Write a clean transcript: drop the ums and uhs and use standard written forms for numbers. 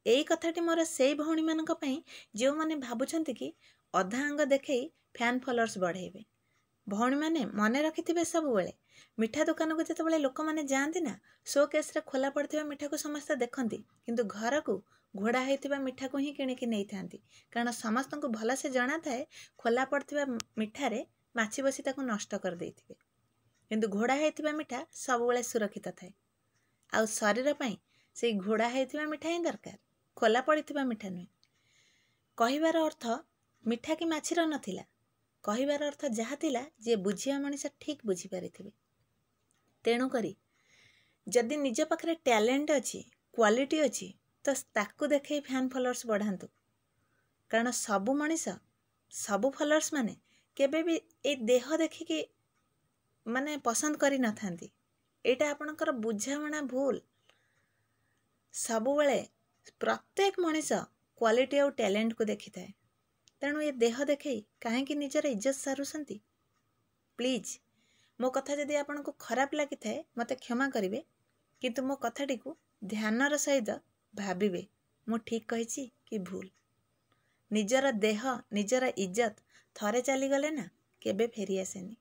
एई कथाटी मोर सेई भौणी मानक पई जो माने भाबुछंती कि अधा अंग देखई फैन फॉलोअर्स बढ़ेबे। भौणी माने मने रखिथिबे सबुबेले मिठा दुकान को जेतेबेले लोक माने जाआंती ना शोकेस रे खोला पड़थिबा मिठा को समस्त देखंती किंतु घर को घोड़ा हेतिबा मिठा को ही किणिकी नै थांती कारण समस्त को भला से जणा थाए खोला पड़थिबा मिठा रे माछी बसी ताको नष्ट कर देथिबे किंतु घोड़ा हेतिबा मिठा सबुबेले सुरक्षित थाए। आउ शरीर पई सेई घोड़ा हेतिबा मिठा ही दरकार, खोला पड़िथिबा मिठा नुहे। कहिबार अर्थ मिठा कि माछीर नथिला, कहिबार अर्थ जहा थिला जे बुझिया मनीष ठीक बुझी पारिथिबे। तेणु करी जदि निज पाखरे टैलेंट अच्छी क्वालिटी अच्छी तो ताकू देखे फैन फॉलोअर्स बढ़ातु कारण सबु मनीष सबु फॉलोअर्स माने केबे भी ए देह देखिकी माने पसंद करी न थांती। एटा आपणकर बुझामणा भूल। सबुबेले प्रत्येक मनीष क्वालिटी और टैलेंट को देखि थाए। तेणु ये देह देखई काहेकि निजर इज्जत सारुसंती। प्लीज मो कथा जदि आपनको खराब लगी थाए मते क्षमा करिवे किंतु मो कथाटी को ध्यानर सहित भाबिबे मु ठीक कहिछि कि भूल। निजर देह निजर इज्जत थरे चली गले ना केबे फेरी आसेनी।